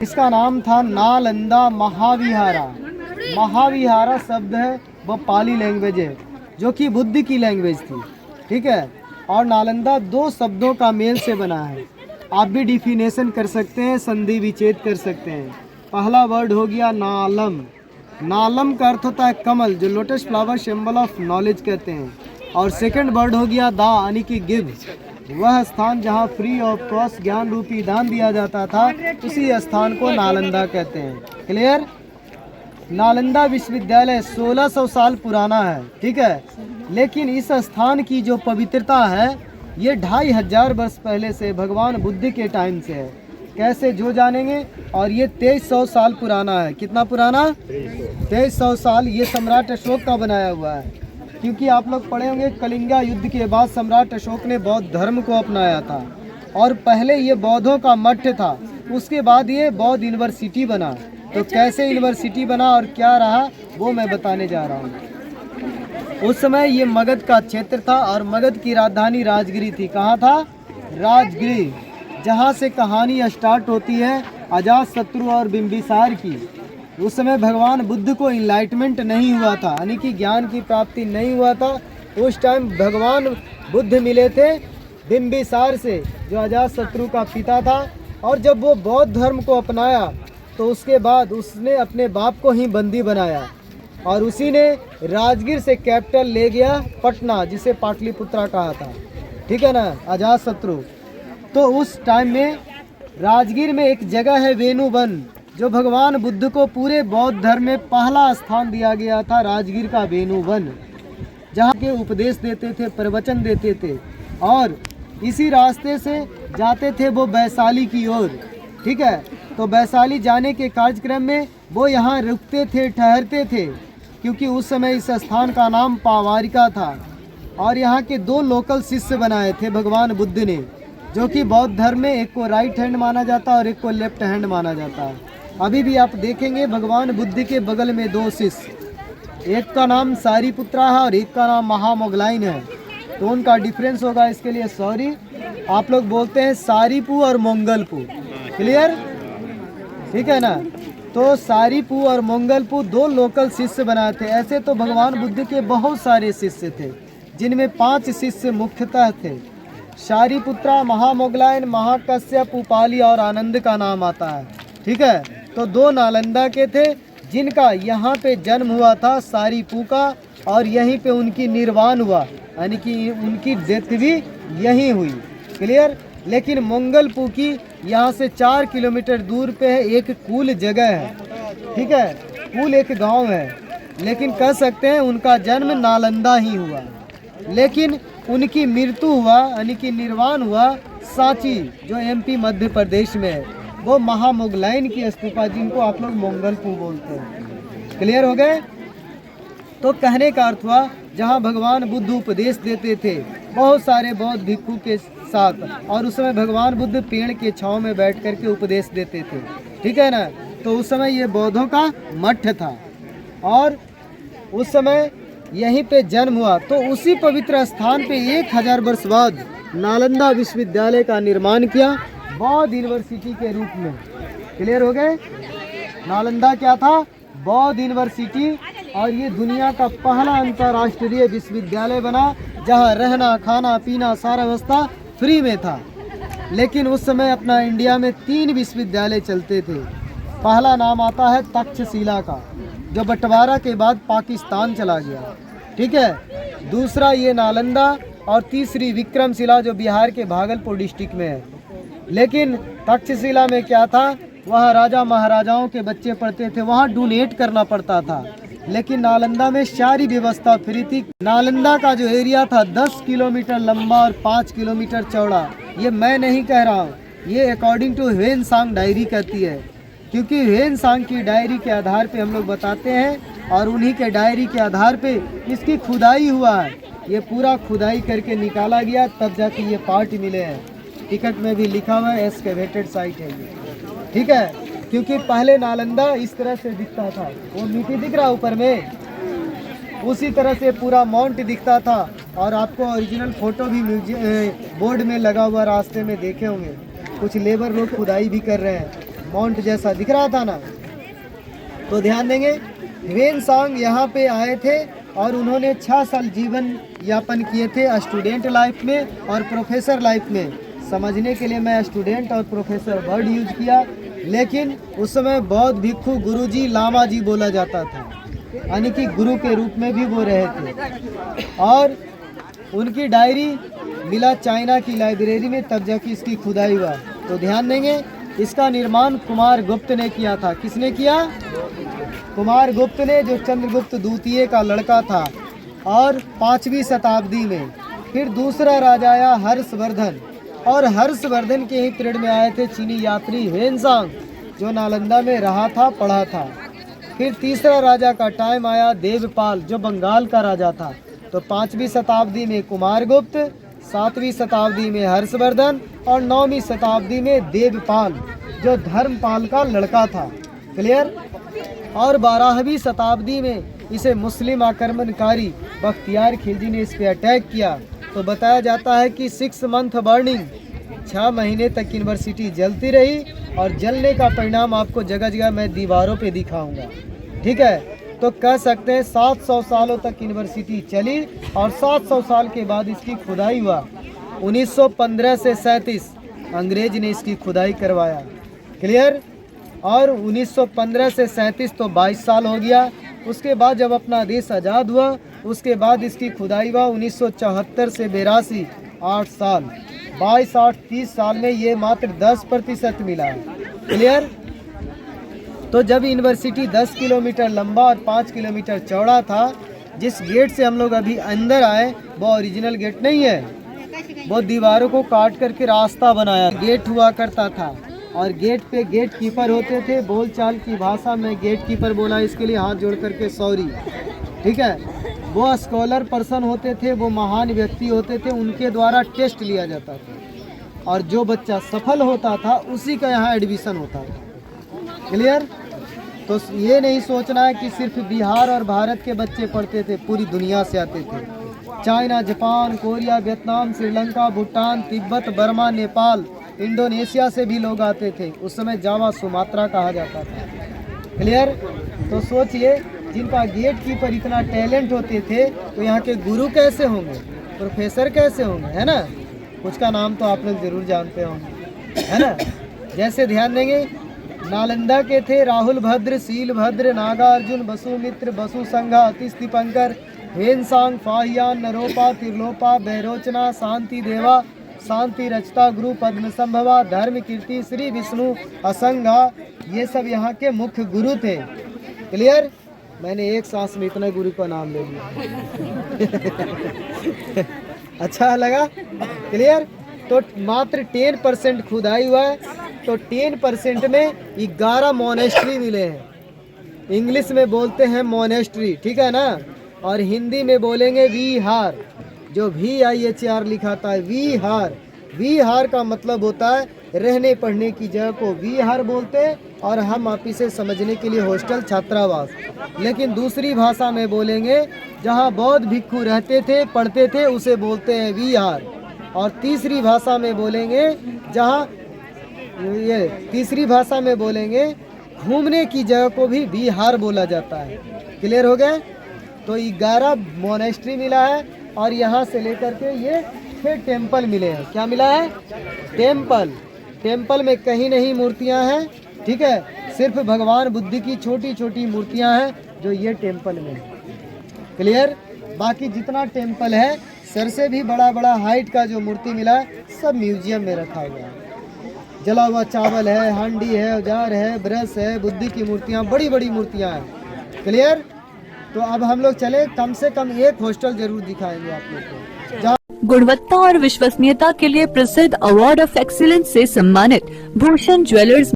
इसका नाम था नालंदा महाविहारा। महाविहारा शब्द है वो पाली लैंग्वेज है जो कि बुद्ध की लैंग्वेज थी, ठीक है। और नालंदा दो शब्दों का मेल से बना है। आप भी डिफिनेशन कर सकते हैं, संधि विच्छेद कर सकते हैं। पहला वर्ड हो गया नालम। नालम का अर्थ होता है कमल, जो lotus flower symbol of knowledge कहते हैं। और सेकंड वर्ड हो गया दा यानी कि गिव, वह स्थान जहाँ फ्री ऑफ कॉस्ट ज्ञान रूपी दान दिया जाता था, उसी स्थान को नालंदा कहते हैं। क्लियर। नालंदा विश्वविद्यालय 1600 साल पुराना है, ठीक है। लेकिन इस स्थान की जो पवित्रता है ये 2500 वर्ष पहले से भगवान बुद्ध के टाइम से है। कैसे जो जानेंगे। और ये 2300 साल पुराना है। कितना पुराना? 2300 साल। ये सम्राट अशोक का बनाया हुआ है, क्योंकि आप लोग पढ़े होंगे कलिंगा युद्ध के बाद सम्राट अशोक ने बौद्ध धर्म को अपनाया था। और पहले ये बौद्धों का मठ था, उसके बाद ये बौद्ध यूनिवर्सिटी बना। तो कैसे यूनिवर्सिटी बना और क्या रहा वो मैं बताने जा रहा हूँ। उस समय ये मगध का क्षेत्र था और मगध की राजधानी राजगिरी थी। कहाँ था? राजगिरी, जहाँ से कहानी स्टार्ट होती है अजातशत्रु और बिंबिसार की। उस समय भगवान बुद्ध को इनलाइटमेंट नहीं हुआ था, यानी कि ज्ञान की प्राप्ति नहीं हुआ था। उस टाइम भगवान बुद्ध मिले थे बिंबिसार से, जो अजातशत्रु का पिता था। और जब वो बौद्ध धर्म को अपनाया तो उसके बाद उसने अपने बाप को ही बंदी बनाया और उसी ने राजगीर से कैपिटल ले गया पटना, जिसे पाटलिपुत्रा कहा था, ठीक है ना, अजातशत्रु। तो उस टाइम में राजगीर में एक जगह है वेणुवन, जो भगवान बुद्ध को पूरे बौद्ध धर्म में पहला स्थान दिया गया था। राजगीर का वेणुवन, जहाँ के उपदेश देते थे, प्रवचन देते थे। और इसी रास्ते से जाते थे वो वैशाली की ओर, ठीक है। तो वैशाली जाने के कार्यक्रम में वो यहाँ रुकते थे, ठहरते थे, क्योंकि उस समय इस स्थान का नाम पावारिका था। और यहाँ के दो लोकल शिष्य बनाए थे भगवान बुद्ध ने, जो कि बौद्ध धर्म में एक को राइट हैंड माना जाता है और एक को लेफ्ट हैंड माना जाता है। अभी भी आप देखेंगे भगवान बुद्ध के बगल में दो शिष्य, एक का नाम सारीपुत्रा है और एक का नाम महामोगलाइन है। तो उनका डिफरेंस होगा, इसके लिए सॉरी। आप लोग बोलते हैं सारीपू और मोंगलपू। क्लियर, ठीक है ना। तो सारीपू और मोंगलपू दो लोकल शिष्य बनाए थे। ऐसे तो भगवान बुद्ध के बहुत सारे शिष्य थे, जिनमें 5 शिष्य मुख्यतः थे। सारीपुत्रा, महामोगलाइन, महाकश्यप, उपाली और आनंद का नाम आता है, ठीक है। तो 2 नालंदा के थे, जिनका यहाँ पे जन्म हुआ था सारीपू का, और यहीं पे उनकी निर्वाण हुआ, यानी कि उनकी डेथ भी यहीं हुई। क्लियर। लेकिन मोंगलपू की यहाँ से 4 किलोमीटर दूर पे है, एक कूल जगह है, ठीक है। कूल एक गांव है, लेकिन कह सकते हैं उनका जन्म नालंदा ही हुआ। लेकिन उनकी मृत्यु हुआ, यानी कि निर्वाण हुआ सांची, जो एमपी मध्य प्रदेश में है। वो महामोगलाइन की स्तूपा, जिनको आप लोग मोंगलपू बोलते हैं। क्लियर हो गए। तो कहने का अर्थ हुआ, जहाँ भगवान बुद्ध उपदेश देते थे बहुत सारे बौद्ध भिक्षु के साथ, और उस समय भगवान बुद्ध पेड़ के छांव में बैठ करके उपदेश देते थे, ठीक है ना। तो उस समय ये बौद्धों का मठ था और उस समय यहीं पे जन्म हुआ। तो उसी पवित्र स्थान पे 1000 वर्ष बाद नालंदा विश्वविद्यालय का निर्माण किया, बौद्ध यूनिवर्सिटी के रूप में। क्लियर हो गए। नालंदा क्या था? बौद्ध यूनिवर्सिटी। और ये दुनिया का पहला अंतर्राष्ट्रीय विश्वविद्यालय बना, जहाँ रहना, खाना, पीना सारा व्यवस्था फ्री में था। लेकिन उस समय अपना इंडिया में 3 विश्वविद्यालय चलते थे। पहला नाम आता है तक्षशिला का, जो बंटवारा के बाद पाकिस्तान चला गया, ठीक है। दूसरा ये नालंदा, और तीसरी विक्रमशिला, जो बिहार के भागलपुर डिस्ट्रिक्ट में है। लेकिन तक्षशिला में क्या था, वहाँ राजा महाराजाओं के बच्चे पढ़ते थे, वहाँ डोनेट करना पड़ता था। लेकिन नालंदा में सारी व्यवस्था फ्री थी। नालंदा का जो एरिया था 10 किलोमीटर लंबा और 5 किलोमीटर चौड़ा। ये मैं नहीं कह रहा हूँ, ये अकॉर्डिंग टू ह्वेन सांग डायरी कहती है। क्योंकि ह्वेनसांग की डायरी के आधार पे हम लोग बताते हैं और उन्हीं के डायरी के आधार पे इसकी खुदाई हुआ है। ये पूरा खुदाई करके निकाला गया, तब जाके ये पार्ट मिले हैं। टिकट में भी लिखा हुआ है एक्सकेवेटेड साइट है ये, ठीक है। क्योंकि पहले नालंदा इस तरह से दिखता था, वो मिट्टी दिख रहा ऊपर में, उसी तरह से पूरा माउंट दिखता था। और आपको ओरिजिनल फोटो भी बोर्ड में लगा हुआ रास्ते में देखे होंगे, कुछ लेबर लोग खुदाई भी कर रहे हैं, माउंट जैसा दिख रहा था ना। तो ध्यान देंगे, ह्वेनसांग यहाँ पे आए थे और उन्होंने 6 साल जीवन यापन किए थे स्टूडेंट लाइफ में और प्रोफेसर लाइफ में। समझने के लिए मैं स्टूडेंट और प्रोफेसर वर्ड यूज किया, लेकिन उस समय बौद्ध भिक्षु गुरुजी लामा जी बोला जाता था, यानी कि गुरु के रूप में भी वो रहे थे। और उनकी डायरी मिला चाइना की लाइब्रेरी में, तब जाके इसकी खुदाई हुआ। तो ध्यान देंगे, इसका निर्माण कुमार गुप्त ने किया था। किसने किया? कुमार गुप्त ने, जो चंद्रगुप्त द्वितीय का लड़का था। और 5वीं शताब्दी में फिर दूसरा राजा आया हर्षवर्धन, और हर्षवर्धन के ही पीरियड में आए थे चीनी यात्री ह्वेनसांग, जो नालंदा में रहा था, पढ़ा था। फिर तीसरा राजा का टाइम आया देवपाल, जो बंगाल का राजा था। तो 5वीं शताब्दी में कुमारगुप्त, 7वीं शताब्दी में हर्षवर्धन और 9वीं शताब्दी में देवपाल, जो धर्मपाल का लड़का था। क्लियर? और 12वीं शताब्दी में इसे मुस्लिम आक्रमणकारी बख्तियार खिलजी ने इस पे अटैक किया। तो बताया जाता है कि 6 मंथ बर्निंग, 6 महीने तक यूनिवर्सिटी जलती रही, और जलने का परिणाम आपको जगह जगह मैं दीवारों पे दिखाऊंगा, ठीक है। तो कह सकते हैं 700 सालों तक यूनिवर्सिटी चली, और 700 साल के बाद इसकी खुदाई हुआ। 1915 से 37 अंग्रेज ने इसकी खुदाई करवाया। क्लियर? और 1915 से 37 तो 22 साल हो गया। उसके बाद जब अपना देश आज़ाद हुआ, उसके बाद इसकी खुदाई हुआ 1974 से 82, 8 साल, 22, 8, 30 साल में ये मात्र 10% मिला है। क्लियर? तो जब यूनिवर्सिटी 10 किलोमीटर लंबा और 5 किलोमीटर चौड़ा था, जिस गेट से हम लोग अभी अंदर आए वो ओरिजिनल गेट नहीं है, वो दीवारों को काट करके रास्ता बनाया गेट हुआ करता था। और गेट पे गेट कीपर होते थे। बोलचाल की भाषा में गेट कीपर बोला, इसके लिए हाथ जोड़ करके सॉरी, ठीक है। वो स्कॉलर पर्सन होते थे, वो महान व्यक्ति होते थे, उनके द्वारा टेस्ट लिया जाता था, और जो बच्चा सफल होता था उसी का यहाँ एडमिशन होता था। क्लियर? तो ये नहीं सोचना है कि सिर्फ बिहार और भारत के बच्चे पढ़ते थे, पूरी दुनिया से आते थे। China, Japan, Korea, Vietnam, Sri Lanka, Bhutan, Tibet, Burma, Nepal, Indonesia से भी लोग आते थे। उस समय जावा सुमात्रा कहा जाता था। क्लियर? तो सोचिए, जिनका गेट कीपर इतना टैलेंट होते थे, तो यहाँ के गुरु कैसे होंगे, प्रोफेसर कैसे होंगे, है ना। कुछ का नाम तो आप लोग जरूर जानते होंगे, है ना। जैसे ध्यान देंगे, नालंदा के थे राहुल भद्र, शीलभद्र, नागार्जुन, वसुमित्र, वसु संघा, अतिस्थिपंकर, ह्वेनसांग, फाहियान, नरोपा, त्रिलोपा, बैरोचना, शांति देवा, शांति रचता, गुरु पद्म संभवा, धर्म कीर्ति, श्री विष्णु, असंगा, ये सब यहाँ के मुख्य गुरु थे। क्लियर? मैंने एक सांस में इतना गुरु का नाम ले लिया। अच्छा लगा? क्लियर? तो मात्र 10% खुदाई हुआ है। तो 10% में 11 मोनेस्ट्री मिले हैं। इंग्लिश में बोलते हैं मोनेस्ट्री, ठीक है ना। और हिंदी में बोलेंगे विहार, जो VIHR लिखा था, विहार। विहार का मतलब होता है रहने पढ़ने की जगह को विहार बोलते हैं, और हम आप इसे समझने के लिए हॉस्टल, छात्रावास। लेकिन दूसरी भाषा में बोलेंगे जहाँ बौद्ध भिक्षु रहते थे, पढ़ते थे, उसे बोलते हैं विहार। और तीसरी भाषा में बोलेंगे जहाँ तीसरी भाषा में बोलेंगे घूमने की जगह को भी विहार बोला जाता है। क्लियर हो गया? तो 11 मोनेस्ट्री मिला है, और यहाँ से लेकर के ये 6 टेम्पल मिले हैं। क्या मिला है? टेम्पल। टेम्पल में कहीं नहीं मूर्तियाँ हैं, ठीक है, सिर्फ भगवान बुद्ध की छोटी छोटी मूर्तियाँ हैं जो ये टेम्पल में है। क्लियर? बाकी जितना टेम्पल है, सर से भी बड़ा बड़ा हाइट का जो मूर्ति मिला है, सब म्यूजियम में रखा हुआ है। जला हुआ चावल है, हांडी है, औजार है, ब्रश है, बुद्ध की मूर्तियाँ, बड़ी बड़ी मूर्तियाँ हैं। क्लियर? तो अब हम लोग चले, कम से कम एक हॉस्टल जरूर दिखाएंगे आप लोग को। गुणवत्ता और विश्वसनीयता के लिए प्रसिद्ध अवार्ड ऑफ एक्सीलेंस से सम्मानित भूषण ज्वेलर्स